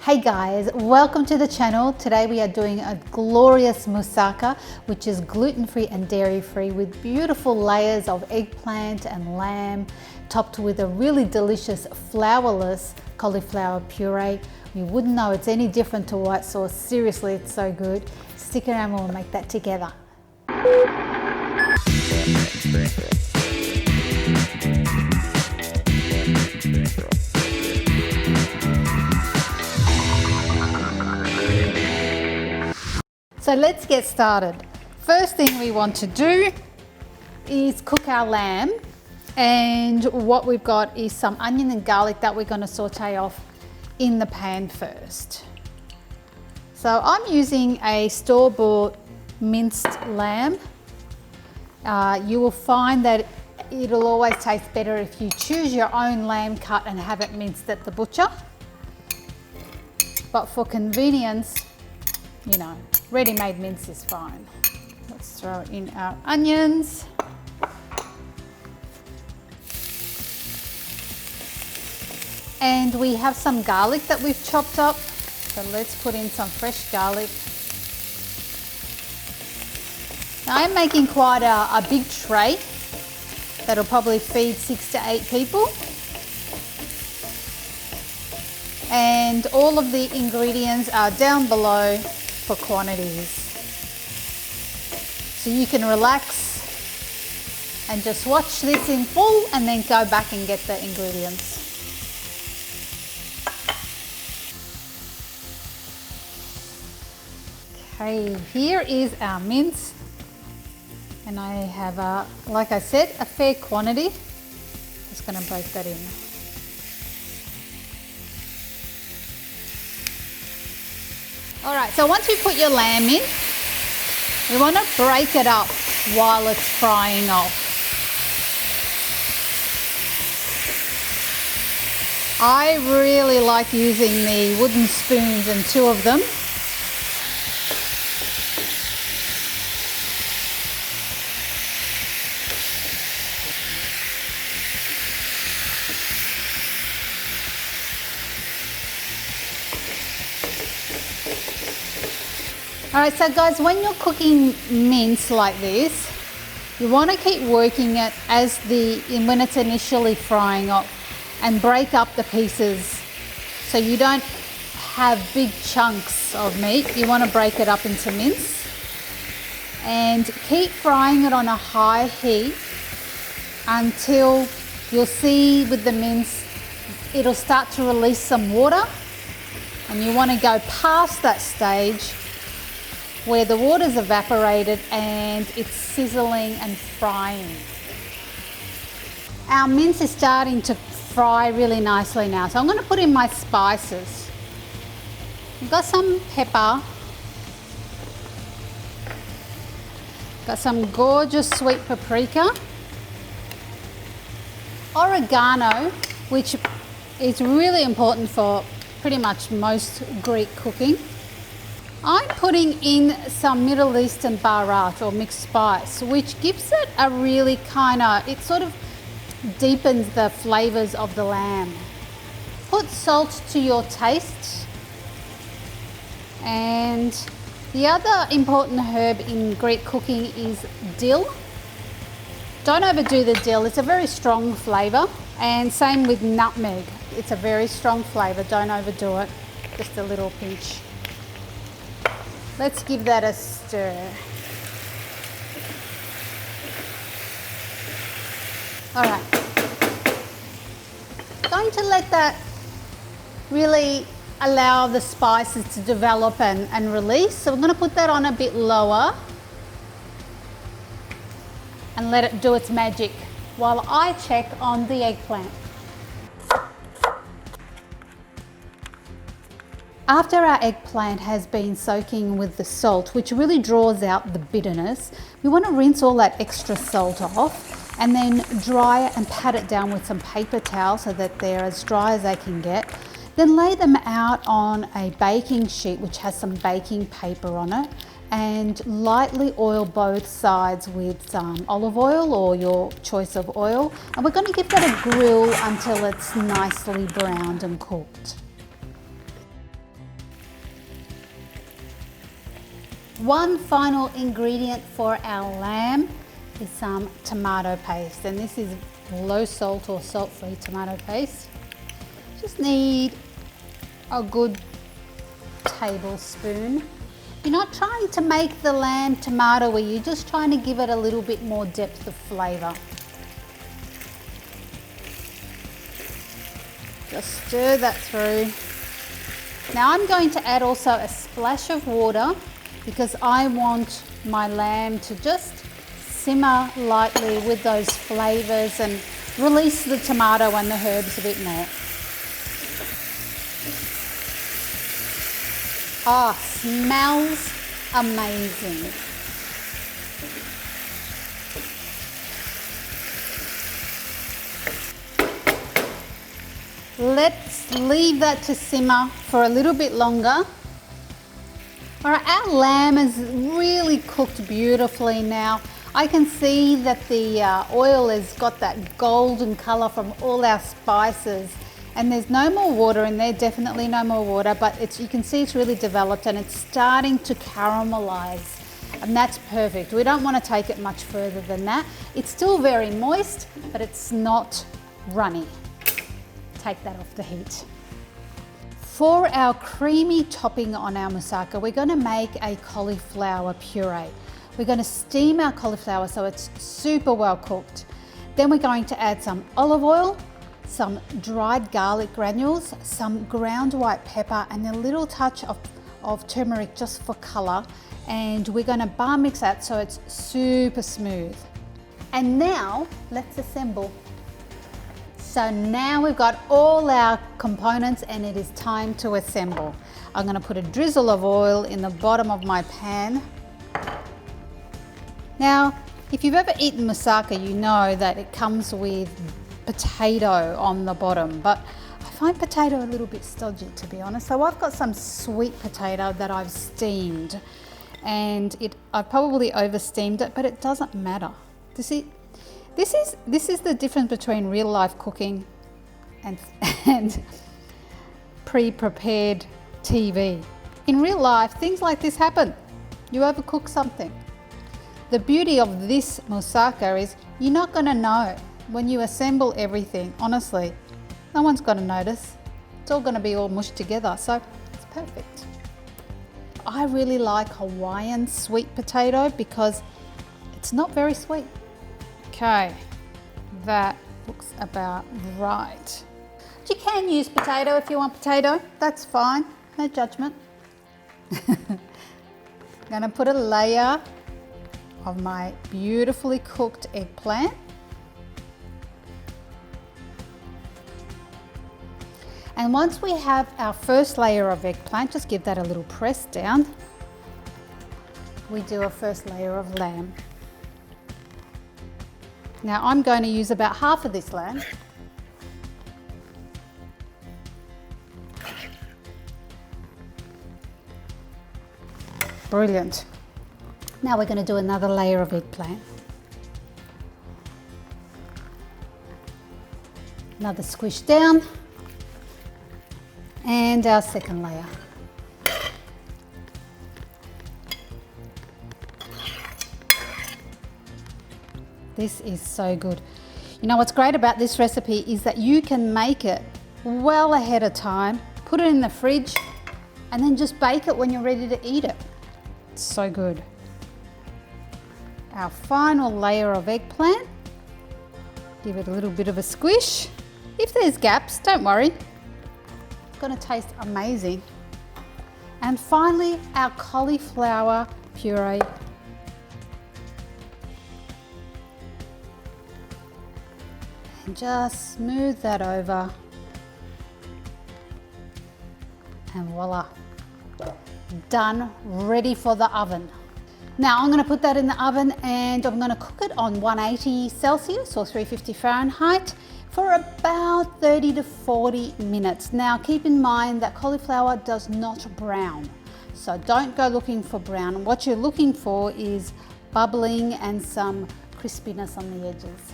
Hey guys, welcome to the channel. Today we are doing a glorious moussaka, which is gluten-free and dairy-free with beautiful layers of eggplant and lamb, topped with a really delicious flourless cauliflower puree. You wouldn't know it's any different to white sauce. Seriously, it's so good. Stick around when we'll make that together. So let's get started. First thing we want to do is cook our lamb, and what we've got is some onion and garlic that we're going to saute off in the pan first. So I'm using a store-bought minced lamb. You will find that it'll always taste better if you choose your own lamb cut and have it minced at the butcher. But for convenience, you know, ready-made mince is fine. Let's throw in our onions. And we have some garlic that we've chopped up. So let's put in some fresh garlic. Now I'm making quite a big tray that'll probably feed 6 to 8 people. And all of the ingredients are down below for quantities. So you can relax and just watch this in full and then go back and get the ingredients. Okay, here is our mince. And I have, like I said, a fair quantity. Just going to break that in. All right, so once you put your lamb in, you want to break it up while it's frying off. I really like using the wooden spoons, and 2 of them. All right, so guys, when you're cooking mince like this, you want to keep working it when it's initially frying up, and break up the pieces so you don't have big chunks of meat. You want to break it up into mince and keep frying it on a high heat until you'll see with the mince it'll start to release some water, and you want to go past that stage where the water's evaporated and it's sizzling and frying. Our mince is starting to fry really nicely now, so I'm going to put in my spices. I've got some pepper, got some gorgeous sweet paprika, oregano, which is really important for pretty much most Greek cooking. I'm putting in some Middle Eastern baharat or mixed spice, which gives it a really it sort of deepens the flavors of the lamb. Put salt to your taste. And the other important herb in Greek cooking is dill. Don't overdo the dill, it's a very strong flavor. And same with nutmeg, it's a very strong flavor, don't overdo it, just a little pinch. Let's give that a stir. All right. Going to let that really allow the spices to develop and release. So we're going to put that on a bit lower and let it do its magic while I check on the eggplant. After our eggplant has been soaking with the salt, which really draws out the bitterness, we want to rinse all that extra salt off and then dry it and pat it down with some paper towel so that they're as dry as they can get. Then lay them out on a baking sheet which has some baking paper on it, and lightly oil both sides with some olive oil or your choice of oil. And we're going to give that a grill until it's nicely browned and cooked. One final ingredient for our lamb is some tomato paste, and this is low salt or salt-free tomato paste. Just need a good tablespoon. You're not trying to make the lamb tomatoey, you're just trying to give it a little bit more depth of flavour. Just stir that through. Now I'm going to add also a splash of water because I want my lamb to just simmer lightly with those flavours and release the tomato and the herbs a bit more. Oh, smells amazing. Let's leave that to simmer for a little bit longer. All right, our lamb is really cooked beautifully now. I can see that the oil has got that golden colour from all our spices, and there's no more water in there, definitely no more water, but you can see it's really developed and it's starting to caramelise, and that's perfect. We don't want to take it much further than that. It's still very moist, but it's not runny. Take that off the heat. For our creamy topping on our moussaka, we're going to make a cauliflower puree. We're going to steam our cauliflower so it's super well cooked. Then we're going to add some olive oil, some dried garlic granules, some ground white pepper, and a little touch of turmeric just for colour. And we're going to bar mix that so it's super smooth. And now let's assemble. So now we've got all our components and it is time to assemble. I'm going to put a drizzle of oil in the bottom of my pan. Now, if you've ever eaten moussaka, you know that it comes with potato on the bottom, but I find potato a little bit stodgy, to be honest. So I've got some sweet potato that I've steamed, and I've probably over steamed it, but it doesn't matter. You see, this is the difference between real life cooking and pre-prepared TV. In real life, things like this happen. You overcook something. The beauty of this moussaka is you're not going to know when you assemble everything. Honestly, no one's going to notice. It's all going to be all mushed together, so it's perfect. I really like Hawaiian sweet potato because it's not very sweet. Okay, that looks about right. You can use potato if you want potato, that's fine, no judgment. I'm going to put a layer of my beautifully cooked eggplant. And once we have our first layer of eggplant, just give that a little press down. We do a first layer of lamb. Now I'm going to use about half of this lamb. Brilliant. Now we're going to do another layer of eggplant. Another squish down. And our second layer. This is so good. You know what's great about this recipe is that you can make it well ahead of time, put it in the fridge, and then just bake it when you're ready to eat it. It's so good. Our final layer of eggplant. Give it a little bit of a squish. If there's gaps, don't worry. It's going to taste amazing. And finally, our cauliflower puree. And just smooth that over. And voila. Done, ready for the oven. Now I'm going to put that in the oven and I'm going to cook it on 180 Celsius or 350 Fahrenheit for about 30 to 40 minutes. Now keep in mind that cauliflower does not brown, so don't go looking for brown. What you're looking for is bubbling and some crispiness on the edges.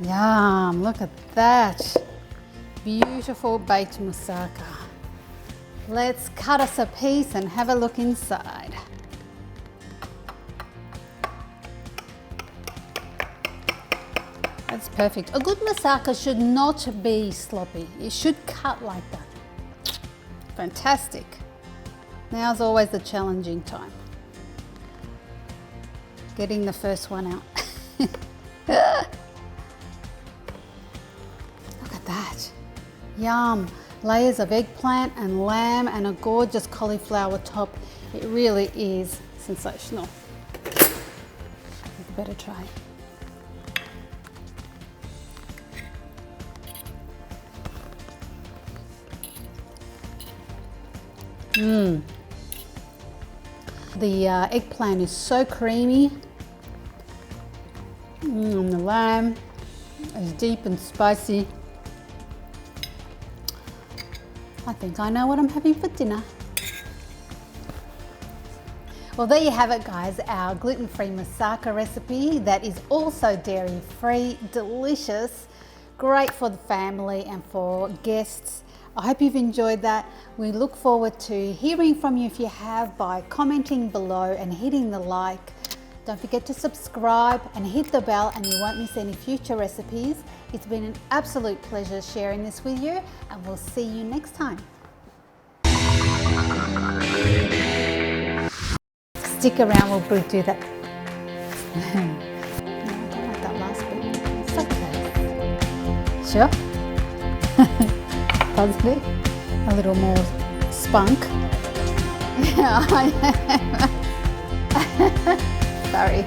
Yum, look at that. Beautiful baked moussaka. Let's cut us a piece and have a look inside. That's perfect. A good moussaka should not be sloppy. It should cut like that. Fantastic. Now's always the challenging time. Getting the first one out. Look at that. Yum. Layers of eggplant and lamb and a gorgeous cauliflower top. It really is sensational. You better try. The eggplant is so creamy. And the lamb is deep and spicy. I think I know what I'm having for dinner. Well, there you have it, guys, our gluten-free moussaka recipe that is also dairy-free, delicious, great for the family and for guests. I hope you've enjoyed that. We look forward to hearing from you if you have by commenting below and hitting the like. Don't forget to subscribe and hit the bell and you won't miss any future recipes. It's been an absolute pleasure sharing this with you and we'll see you next time. Stick around, we'll do that. I don't like that last bit. It's okay. Sure? Positive? A little more spunk. Yeah, I am. Sorry.